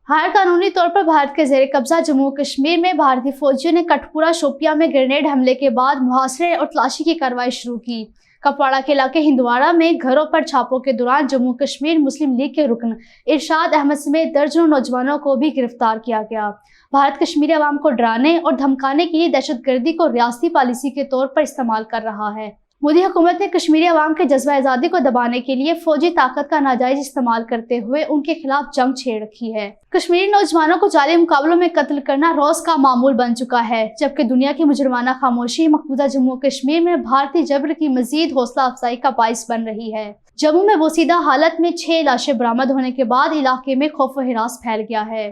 غیر قانونی طور پر بھارت کے زیر قبضہ جموں کشمیر میں بھارتی فوجیوں نے کٹھپورہ شوپیاں میں گرینیڈ حملے کے بعد محاصرے اور تلاشی کی کارروائی شروع کی۔ کپواڑہ کے علاقے ہندوارہ میں گھروں پر چھاپوں کے دوران جموں کشمیر مسلم لیگ کے رکن ارشاد احمد سمیت درجنوں نوجوانوں کو بھی گرفتار کیا گیا۔ بھارت کشمیری عوام کو ڈرانے اور دھمکانے کے لیے دہشت گردی کو ریاستی پالیسی کے طور پر استعمال کر رہا ہے۔ مودی حکومت نے کشمیری عوام کے جذبہ آزادی کو دبانے کے لیے فوجی طاقت کا ناجائز استعمال کرتے ہوئے ان کے خلاف جنگ چھیڑ رکھی ہے۔ کشمیری نوجوانوں کو جعلی مقابلوں میں قتل کرنا روز کا معمول بن چکا ہے، جبکہ دنیا کی مجرمانہ خاموشی مقبوضہ جموں کشمیر میں بھارتی جبر کی مزید حوصلہ افزائی کا باعث بن رہی ہے۔ جموں میں بوسیدہ حالت میں 6 لاشیں برآمد ہونے کے بعد علاقے میں خوف و ہراس پھیل گیا ہے۔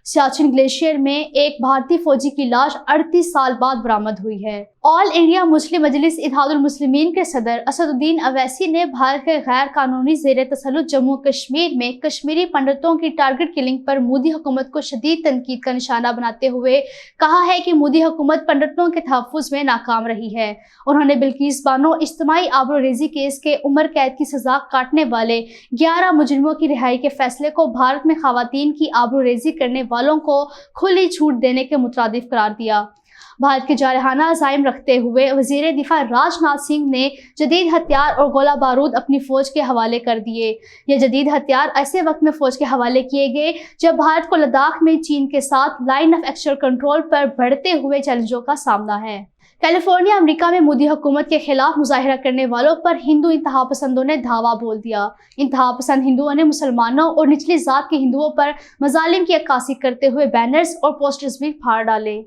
سیاچن گلیشیئر میں ایک بھارتی فوجی کی لاش 38 سال بعد برآمد ہوئی ہے۔ آل انڈیا مسلم مجلس اتحاد المسلمین کے صدر اسد الدین اویسی نے بھارت کے غیر قانونی زیر تسلط جموں کشمیر میں کشمیری پنڈتوں کی ٹارگٹ کلنگ پر مودی حکومت کو شدید تنقید کا نشانہ بناتے ہوئے کہا ہے کہ مودی حکومت پنڈتوں کے تحفظ میں ناکام رہی ہے۔ انہوں نے بلقیس بانو اجتماعی آبروریزی کیس کے عمر قید کی سزا کاٹنے والے 11 مجرموں کی رہائی کے فیصلے کو بھارت میں خواتین کی آبروریزی کرنے والوں کو کھلی چھوٹ دینے کے مترادف قرار دیا۔ بھارت کے جارحانہ عزائم رکھتے ہوئے وزیر دفاع راج ناتھ سنگھ نے جدید ہتھیار اور گولہ بارود اپنی فوج کے حوالے کر دیے۔ یہ جدید ہتھیار ایسے وقت میں فوج کے حوالے کیے گئے جب بھارت کو لداخ میں چین کے ساتھ لائن آف ایکچوئل کنٹرول پر بڑھتے ہوئے چیلنجوں کا سامنا ہے۔ کیلیفورنیا امریکہ میں مودی حکومت کے خلاف مظاہرہ کرنے والوں پر ہندو انتہا پسندوں نے دھاوا بول دیا۔ انتہا پسند ہندوؤں نے مسلمانوں اور نچلی ذات کے ہندوؤں پر مظالم کی عکاسی کرتے ہوئے بینرز اور پوسٹرز بھی پھاڑ ڈالے۔